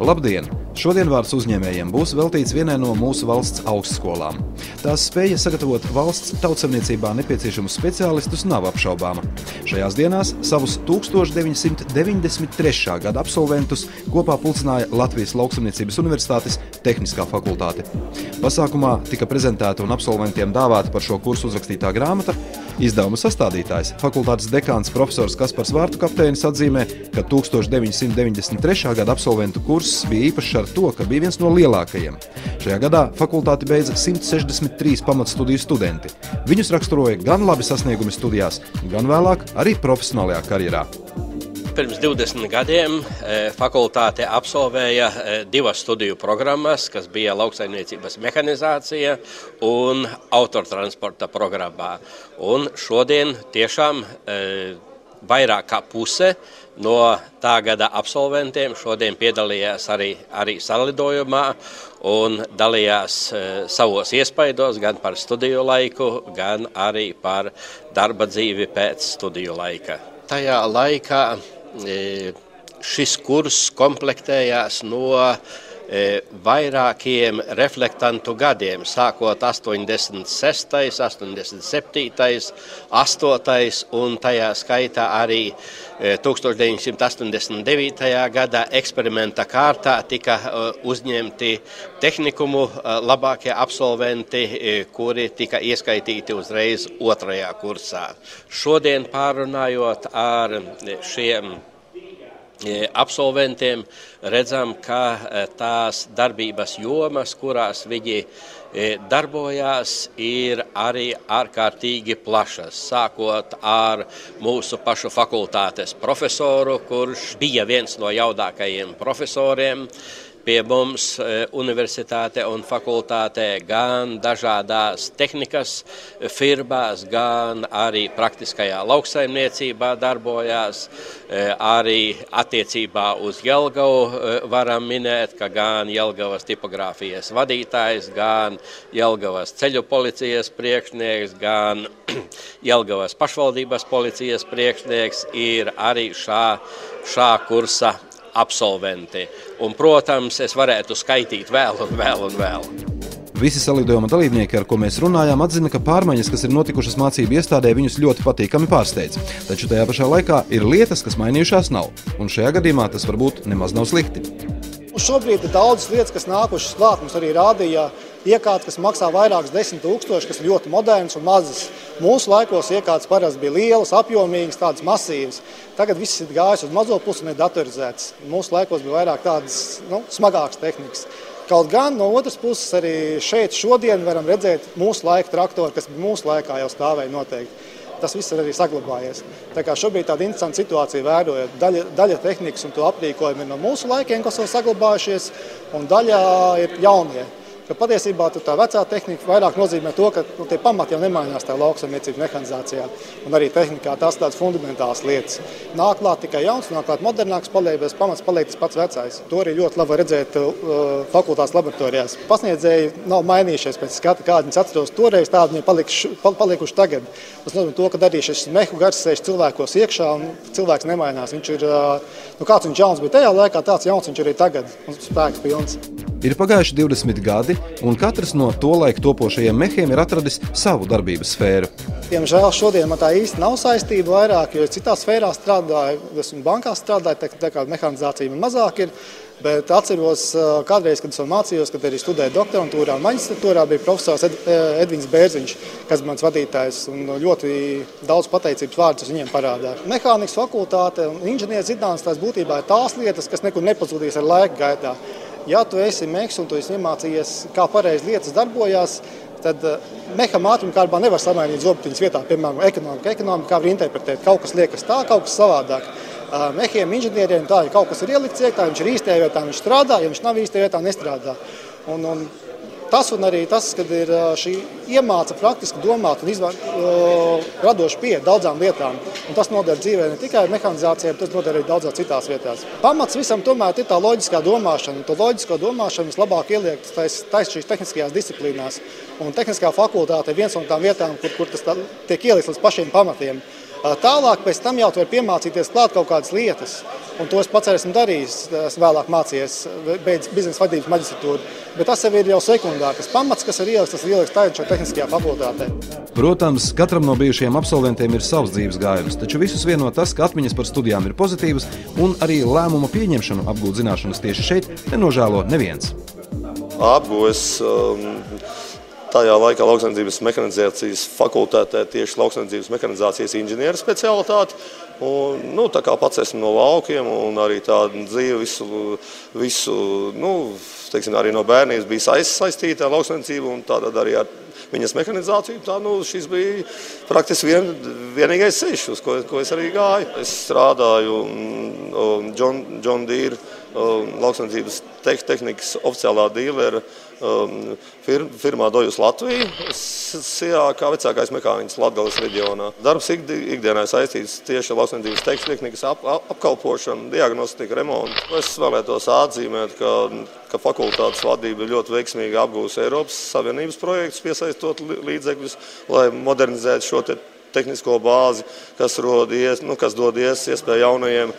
Labdien! Šodien vārds uzņēmējiem būs veltīts vienai no mūsu valsts augstskolām. Tās spēja sagatavot valsts tautsaimniecībā nepieciešamus speciālistus nav apšaubāma. Šajās dienās savus 1993. gada absolventus kopā pulcināja Latvijas Lauksaimniecības Universitātes Tehniskā fakultāte. Pasākumā tika prezentēta un absolventiem dāvāta par šo kursu uzrakstītā grāmata. Izdevuma sastādītājs, fakultātes dekāns profesors Kaspars Vārtukapteinis atzīmē, ka 1993. gada absolventu kurss bija īpašs ar to, ka bija viens no lielākajiem. Šajā gadā fakultāti beidza 163 pamatstudiju studenti. Viņus raksturoja gan labi sasniegumi studijās, gan vēlāk arī profesionālajā karjerā. Pirms 20 gadiem fakultāte absolvēja divas studiju programmas, kas bija lauksaimniecības mehanizācija un autotransporta programmā. Un šodien tiešām vairāk kā puse no tā gada absolventiem šodien piedalījās arī salidojumā un dalījās savos iespaidos gan par studiju laiku, gan arī par darba dzīvi pēc studiju laika. Tajā laikā šis kurs komplektējās no vairākiem reflektantu gadiem, sākot 86., 87., 8. un tajā skaitā arī 1989. gadā eksperimenta kārtā tika uzņemti tehnikumu labākie absolventi, kuri tika ieskaitīti uzreiz 2. kursā. Šodien pārunājot ar šiem absolventiem, redzam, ka tās darbības jomas, kurās viņi darbojās, ir arī ārkārtīgi plašas. Sākot ar mūsu pašu fakultātes profesoru, kurš bija viens no jaunākajiem profesoriem pie mums universitāte un fakultātē, gan dažādās tehnikas firmās, gan arī praktiskajā lauksaimniecībā darbojās. Arī attiecībā uz Jelgavu varam minēt, ka gan Jelgavas tipogrāfijas vadītājs, gan Jelgavas ceļu policijas priekšnieks, gan Jelgavas pašvaldības policijas priekšnieks ir arī šā kursa absolventi. Un, protams, es varētu skaitīt vēl. Visi salidojuma dalībnieki, ar ko mēs runājām, atzina, ka pārmaiņas, kas ir notikušas mācību iestādē, viņus ļoti patīkami pārsteidz. Taču tajā pašā laikā ir lietas, kas mainījušās nav. Un šajā gadījumā tas varbūt nemaz nav slikti. Šobrīd ir daudzas lietas, kas nākušas klāt. Mums arī rādīja iekārtas, kas maksā vairākus 10 000, kas ir ļoti modernas un mazas. Mūsu laikos iekārtas parasti bija lielas, apjomīgas, tādas masīvas. Tagad viss ir gājis uz mazo pusi un ir datorizēts. Mūsu laikos bija vairāk tādas smagākas tehnikas. Kaut gan no otras puses arī šeit šodien varam redzēt mūsu laika traktori, kas mūsu laikā jau stāvēja noteikti. Tas viss ir arī saglabājies. Tā kā šobrīd tāda interesanta situācija vērojot. Daļa tehnikas un to aprīkojumi ir no mūsu laikiem, kas vēl saglabājušies, un daļa ir jaunie. Ka patiesībā tā vecā tehnika vairāk nozīmē to, ka tie pamati jau nemainās tā lauksaimniecības mehanizācijā un arī tehnikā tās tādas fundamentālas lietas. Nāk klāt tikai jauns, nāk klāt modernāks, bet pamats paliek tas pats vecais. To arī ļoti labi redzēt fakultātes laboratorijās. Pasniedzēji nav mainījušies pēc skata, kādi viņas atceros toreiz, tādi viņi palikuši tagad. Tas nozīmē to, ka arī šis mehu gars sēž cilvēkos iekšā un cilvēks nemainās. Viņš ir, kāds viņš jauns bija tajā laikā, tāds jauns viņš ir arī tagad un spēks pilns. Ir pagājuši 20 gadi, un katrs no tolaik topošajiem mehiem ir atradis savu darbības sfēru. Diemžēl šodien man tā īsti nav saistība vairāk, jo citās sfērās strādāju, esmu bankās strādāju, tā kā mehanizācija man mazāk ir, bet atceros kādreiz, kad es vēl mācījos, kad arī studēju doktorantūrā un maģistratūrā, bija profesors Edvins Bērziņš, kas bija mans vadītājs, un ļoti daudz pateicības vārdus viņiem parādā. Mehānikas fakultāte un inženieru zinātnes tās būtībā ir tās lietas, kas nekur nepazudīs ar laika gaitā. Ja tu esi mehs un tu esi iemācījies, kā pareizi lietas darbojās, tad meham ātrumkārbā nevar samainīt zobatiņas vietā, piemēram, ekonomika var interpretēt. Kaut kas liekas tā, kaut kas savādāk. Mehiem, inženieriem tā, ja kaut kas ir ielikts iekšā, viņš ir īstajā vietā, viņš strādā, ja viņš nav īstajā vietā, nestrādā. Un tas un arī tas, kad ir šī iemāca praktiski domāt un radoši pieeja daudzām lietām. Un tas noder dzīvē ne tikai mehanizācijai, bet tas noder arī daudzās citās vietās. Pamats visam tomēr ir tā loģiskā domāšana. To loģisko domāšanu vislabāk ieliekt taisa šīs tehniskajās disciplīnās. Un tehniskā fakultāte ir viens no tām vietām, kur tas tiek ielikts līdz pašiem pamatiem. Tālāk pēc tam jau tu vari piemācīties klāt kaut kādas lietas. Un to es pats arī esmu darījis, es vēlāk mācījies, beidz biznesa vadības maģistratūru. Bet tas jau ir jau sekundāri. Tas pamats, kas ir ielikts, tas ir ielikts tagad šo tehniskajā fakultātē. Protams, katram no bijušajiem absolventiem ir savs dzīves gājums, taču visus vieno tas, ka atmiņas par studijām ir pozitīvas un arī lēmumu pieņemšanu apgūt zināšanas tieši šeit nenožēlo neviens. Apgūs tajā laikā lauksaimniecības mehanizācijas fakultātē tieši lauksaimniecības mehanizācijas inženieru specialitāti. Un, tā kā pats esmu no laukiem un arī tādu dzīvi visu arī no bērnības bija saistīta ar lauksaimniecību un tātad arī ar viņas mehanizāciju. Šis bija praktiski vienīgais ceļš, uz ko es arī gāju. Es strādāju John Deere lauksaimniecības tehnikas oficiālā dīlera firmā Dojus Latvija, kā vecākais mekāniķis Latgales reģionā. Darbs ikdienā saistīts tieši ar lauksaimniecības tehnikas apkalpošanu, diagnostiku, remontu. Es vēlētos atzīmēt, ka fakultātes vadība ļoti veiksmīgi apgūs Eiropas Savienības projektus, piesaistot līdzekļus, lai modernizētu šo tehnisko bāzi, kas dod iespēju jaunajiem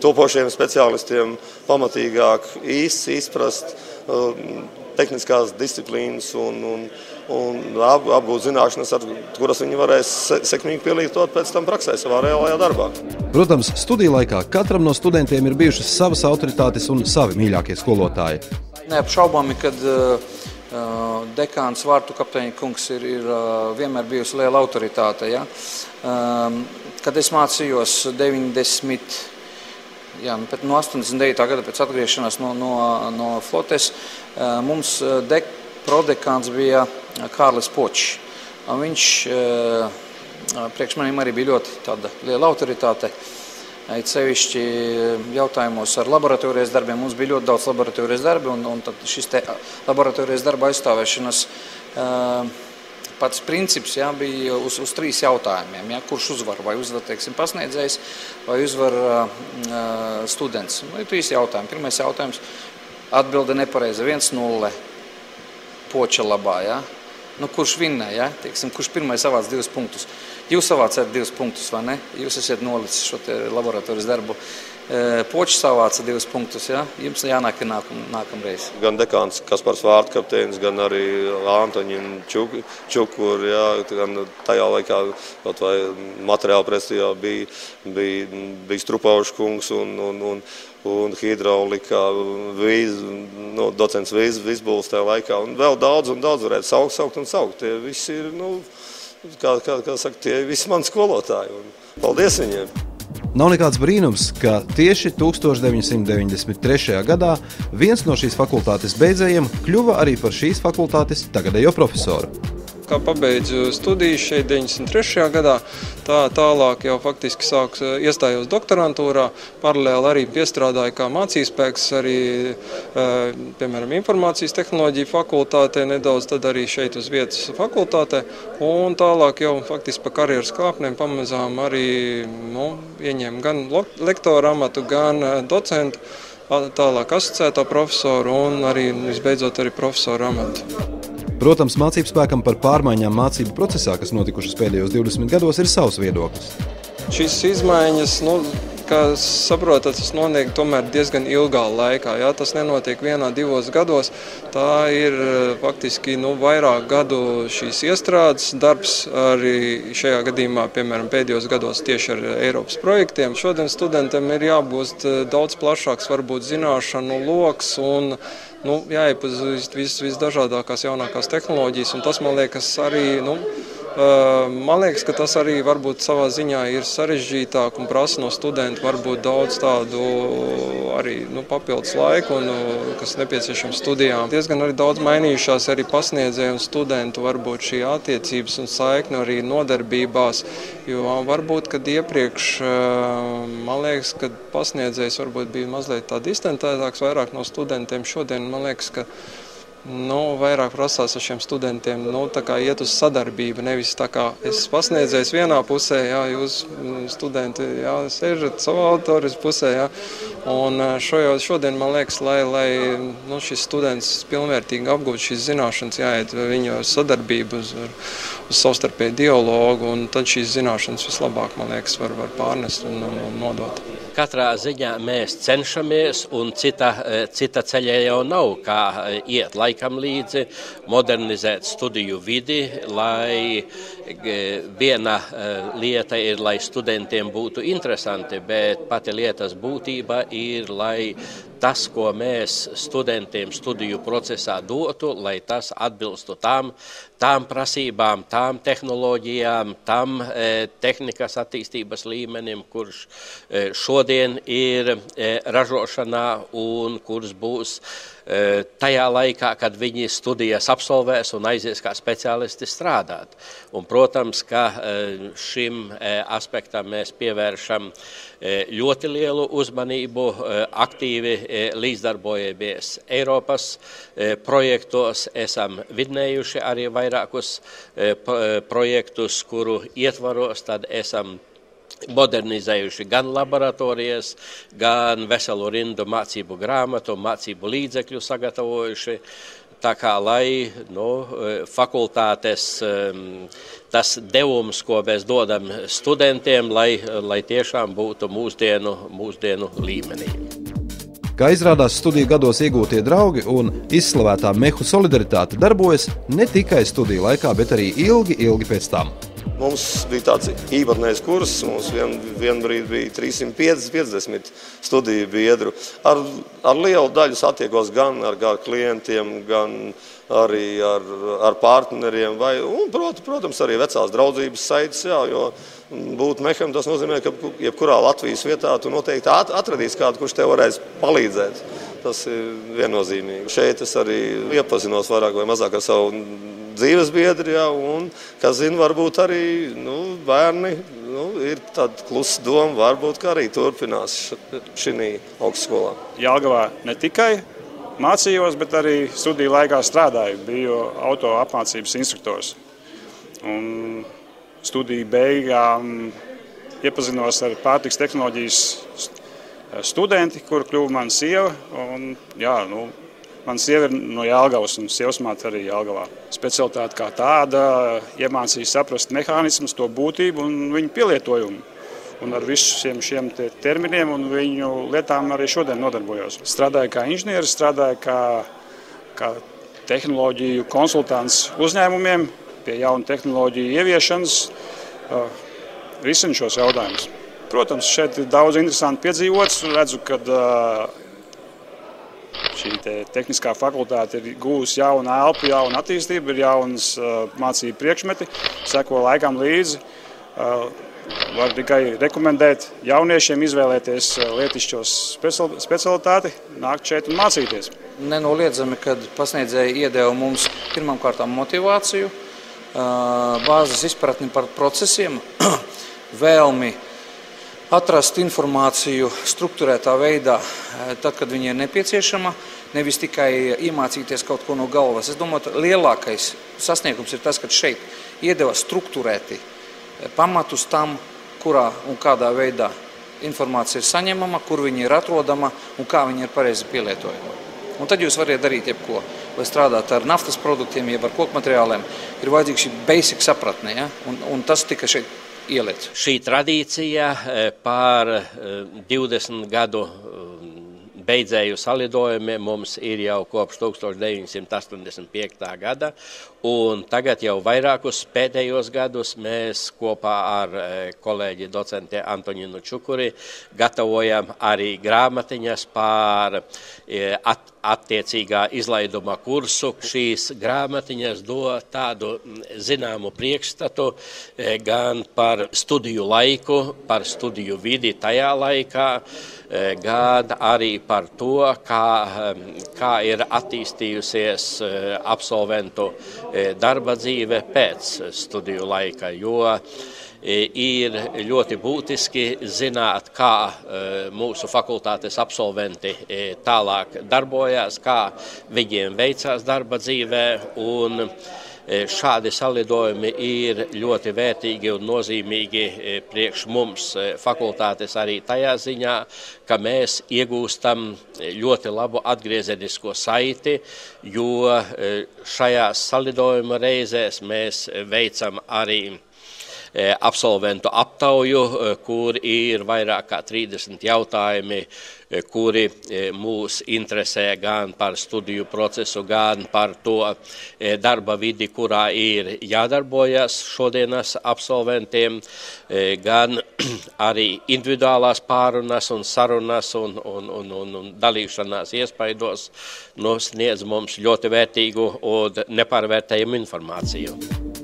topošiem speciālistiem pamatīgāk izprast tehniskās disciplīnas un apgūt zināšanas, kuras viņi varēs sekmīgi pielietot pēc tam praksē savā reālajā darbā. Protams, studiju laikā katram no studentiem ir bijušas savas autoritātes un savi mīļākie skolotāji. Neapšaubāmi, kad dekāns Vārtu kapteiņa kungs ir vienmēr bijusi liela autoritāte. Ja? Kad es mācījos 89. gada pēc atgriešanās no flotes, mums prodekāns bija Kārlis Počs. Viņš priekš maniem arī bija ļoti tāda liela autoritāte. It sevišķi jautājumos ar laboratorijas darbiem. Mums bija ļoti daudz laboratorijas darbi, un tad šis laboratorijas darba aizstāvēšanas pats princips bija uz 3 jautājumiem. Ja, kurš uzvar? Vai uzvar, pasniedzējs, vai uzvar students? 3 jautājumi. Pirmais jautājums atbilde nepareiza 1-0 Poča labā. Ja? Kurš vinnē? Ja? Kurš pirmais savāc 2 punktus? Jūs savācāt 2 punktus, vai ne? Jūs esat nolicis šo laboratorijas darbu. Počs savāca 2 punktus, ja? Jums jānāk nākamreiz. Gan dekāns Kaspars Vārtu kapteinis, gan arī Antoņina Čukur, ja? Gan tajā laikā materiāla prestijā bija Strupauša kungs un hidraulika docents Vizbuls tajā laikā. Un vēl daudz varētu saukt. Tie visi ir, kā saka, tie visi mani skolotāji. Un paldies viņiem! Nav nekāds brīnums, ka tieši 1993. gadā viens no šīs fakultātes beidzējiem kļuva arī par šīs fakultātes tagadējo profesoru. Kā pabeidzu studijas šeit 93. gadā, tālāk jau faktiski iestājos doktorantūrā, paralēli arī piestrādāju kā mācīspēks arī, piemēram, informācijas tehnoloģiju fakultātē, nedaudz tad arī šeit uz vietas fakultātē, un tālāk jau faktiski pa karjeras kāpnēm pamazām arī ieņēmu gan lektora amatu, gan docentu, tālāk asociētā profesoru un arī visbeidzot arī profesoru amatu. Protams, mācību spēkam par pārmaiņām mācību procesā, kas notikušas pēdējos 20 gados, ir savs viedoklis. Šīs izmaiņas, kā saprotat, tas notiek tomēr diezgan ilgā laikā. Jā, tas nenotiek 1-2 gados. Tā ir faktiski vairāk gadu šīs iestrādes darbs arī šajā gadījumā, piemēram, pēdējos gados tieši ar Eiropas projektiem. Šodien studentiem ir jābūt daudz plašāks, varbūt zināšanu loks un jāiepazīst visdažādākās jaunākās tehnoloģijas, un tas, man liekas, arī, ka tas arī varbūt savā ziņā ir sarežģītāk un prasa no studentu varbūt daudz tādu arī papildus laiku, kas nepieciešams studijām. Diezgan arī daudz mainījušās arī pasniedzēju un studentu varbūt šī attiecības un saikne arī nodarbībās, jo varbūt, kad iepriekš, man liekas, ka pasniedzējs varbūt bija mazliet tā distantētāks vairāk no studentiem. Šodien, man liekas, ka vairāk prasās ar šiem studentiem tā kā iet uz sadarbību, nevis tā kā es pasniedzējis vienā pusē, jā, jūs studenti sēžat savā autoris pusē, jā, Un šodien, man liekas, lai šis students pilnvērtīgi apgūtu šīs zināšanas, jāiet viņu sadarbību uz savstarpēju dialogu, un tad šīs zināšanas vislabāk, man liekas, var pārnest un nodot. Katrā ziņā mēs cenšamies, un cita ceļa jau nav, kā iet laikam līdzi, modernizēt studiju vidi, lai viena lieta ir, lai studentiem būtu interesanti, bet pati lietas būtība ir, lai tas, ko mēs studentiem studiju procesā dotu, lai tas atbilstu tām prasībām, tām tehnoloģijām, tam tehnikas attīstības līmenim, kurš šodien ir ražošanā un kurš būs tajā laikā, kad viņi studijas absolvēs un aizies kā speciālisti strādāt. Un, protams, ka šim aspektam mēs pievēršam ļoti lielu uzmanību, aktīvi līdzdarbojamies Eiropas projektos, esam vidnējuši arī vairākus projektus, kuru ietvaros, tad esam modernizējuši gan laboratorijas, gan veselu rindu mācību grāmatu, mācību līdzekļu sagatavojuši, tā kā lai fakultātes tas devums, ko mēs dodam studentiem, lai tiešām būtu mūsdienu līmenī. Kā izrādās, studiju gados iegūtie draugi un izslavētā mehu solidaritāte darbojas ne tikai studiju laikā, bet arī ilgi pēc tam. Mums bija tāds īpatnējs kurs, mums vienbrīd bija 350 studiju biedru. Ar lielu daļu satiekos gan ar klientiem, gan arī ar partneriem, un, protams, arī vecās draudzības saites, jo būt meham tas nozīmē, ka jebkurā Latvijas vietā tu noteikti atradīs kādu, kurš tev varēs palīdzēt. Tas ir viennozīmīgi. Šeit es arī iepazinos vairāk vai mazāk ar savu dzīves biedri, un, kas zina, varbūt arī bērni ir tāda klusa doma, varbūt kā arī turpinās šī augstskolā. Jelgavā ne tikai mācījos, bet arī studiju laikā strādāju, biju auto apmācības instruktors. Un studiju beigām iepazinos ar pārtikas tehnoloģijas studenti, kur kļuva mana sieva. Un, mana sieva ir no Jelgavas un sievas māte arī Jelgavā. Specialitāte kā tāda iemācīja saprast mehānismus, to būtību un viņu pielietojumu. Un ar visiem šiem terminiem un viņu lietām arī šodien nodarbojos. Strādāju kā inženieris, strādāju kā tehnoloģiju konsultants uzņēmumiem pie jaunu tehnoloģiju ieviešanas, risinu šos jautājumus. Protams, šeit ir daudz interesanti piedzīvots. Redzu, ka šī tehniskā fakultāte ir gūs jaunu elpu, jaunu attīstību, ir jaunas mācību priekšmeti, seko laikam līdzi. Var tikai rekomendēt jauniešiem izvēlēties lietišķos specialitāti, nākt šeit un mācīties. Nenoliedzami, kad pasniedzēji iedeva mums pirmkārt motivāciju, bāzes izpratni par procesiem, vēlmi atrast informāciju strukturētā veidā, tad, kad viņa ir nepieciešama, nevis tikai iemācīties kaut ko no galvas. Es domāju, lielākais sasniegums ir tas, ka šeit iedeva strukturēti pamatus tam, kurā un kādā veidā informācija ir saņemama, kur viņa ir atrodama un kā viņa ir pareizi pielietojama. Un tad jūs variet darīt jebko, vai strādāt ar naftas produktiem, jeb ar kokmateriāliem. Ir vajadzīga šī basic sapratne, un tas tika šeit ieliets. Šī tradīcija pār 20 gadu beidzēju salidojumiem mums ir jau kopš 1985. gada, un tagad jau vairākus pēdējos gadus mēs kopā ar kolēģi docenti Antoninu Čukuri gatavojam arī grāmatiņas par attiecīgā izlaiduma kursu. Šīs grāmatiņas dod tādu zināmu priekšstatu gan par studiju laiku, par studiju vidi tajā laikā, gan arī par to, kā ir attīstījusies absolventu darba dzīve pēc studiju laika, jo ir ļoti būtiski zināt, kā mūsu fakultātes absolventi tālāk darbojās, kā viņiem veicās darba dzīvē, un šādi salidojumi ir ļoti vērtīgi un nozīmīgi priekš mums fakultātes arī tajā ziņā, ka mēs iegūstam ļoti labu atgriezenisko saiti, jo šajās salidojuma reizēs mēs veicam arī absolventu aptauju, kur ir vairāk kā 30 jautājumi, kuri mūs interesē gan par studiju procesu, gan par to darba vidi, kurā ir jādarbojas šodienas absolventiem, gan arī individuālās pārunas un sarunas un dalīšanās iespaidos sniedz mums ļoti vērtīgu un nepārvērtējumu informāciju.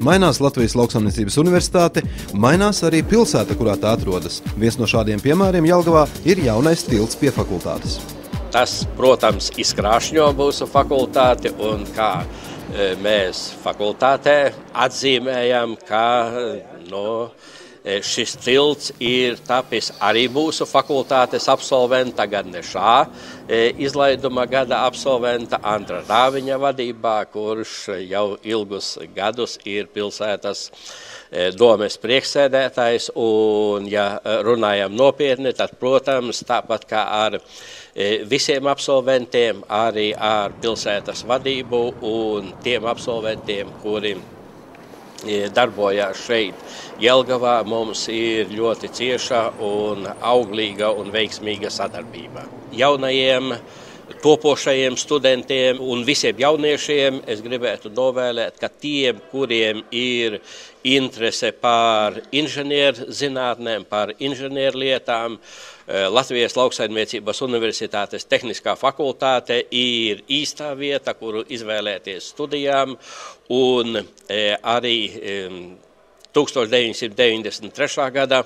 Mainās Latvijas Lauksaimniecības universitāte, mainās arī pilsēta, kurā tā atrodas. Viens no šādiem piemēriem Jelgavā ir jaunais tilts pie fakultātes. Tas, protams, izkrāšņo mūsu fakultāti, un kā mēs fakultātē atzīmējam, ka šis tilts ir tapis arī mūsu fakultātes absolventa, gan ne šā izlaiduma gada absolventa Andra Rāviņa vadībā, kurš jau ilgus gadus ir pilsētas domes priekšsēdētājs, un ja runājam nopietni, tad, protams, tāpat kā ar visiem absolventiem, arī ar pilsētas vadību un tiem absolventiem, kuri darbojās šeit Jelgavā, mums ir ļoti cieša un auglīga un veiksmīga sadarbība. Jaunajiem topošajiem studentiem un visiem jauniešiem es gribētu novēlēt, ka tiem, kuriem ir interese par inženierzinātnēm, par inženierlietām, Latvijas Lauksaimniecības universitātes tehniskā fakultāte ir īstā vieta, kuru izvēlēties studijām, un arī 1993. gada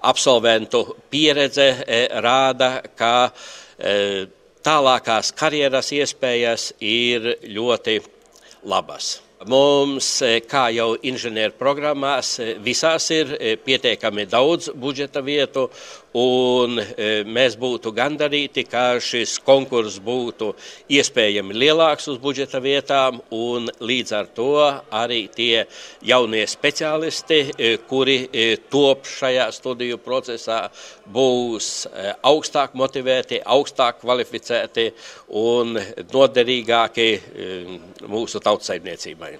absolventu pieredze rāda, ka tālākās karjeras iespējas ir ļoti labas. Mums, kā jau inženieru programmās, visās ir pietiekami daudz budžeta vietu, un mēs būtu gandarīti, ka šis konkurss būtu iespējami lielāks uz budžeta vietām, un līdz ar to arī tie jaunie speciālisti, kuri top šajā studiju procesā, būs augstāk motivēti, augstāk kvalificēti un noderīgāki mūsu tautsaimniecībai.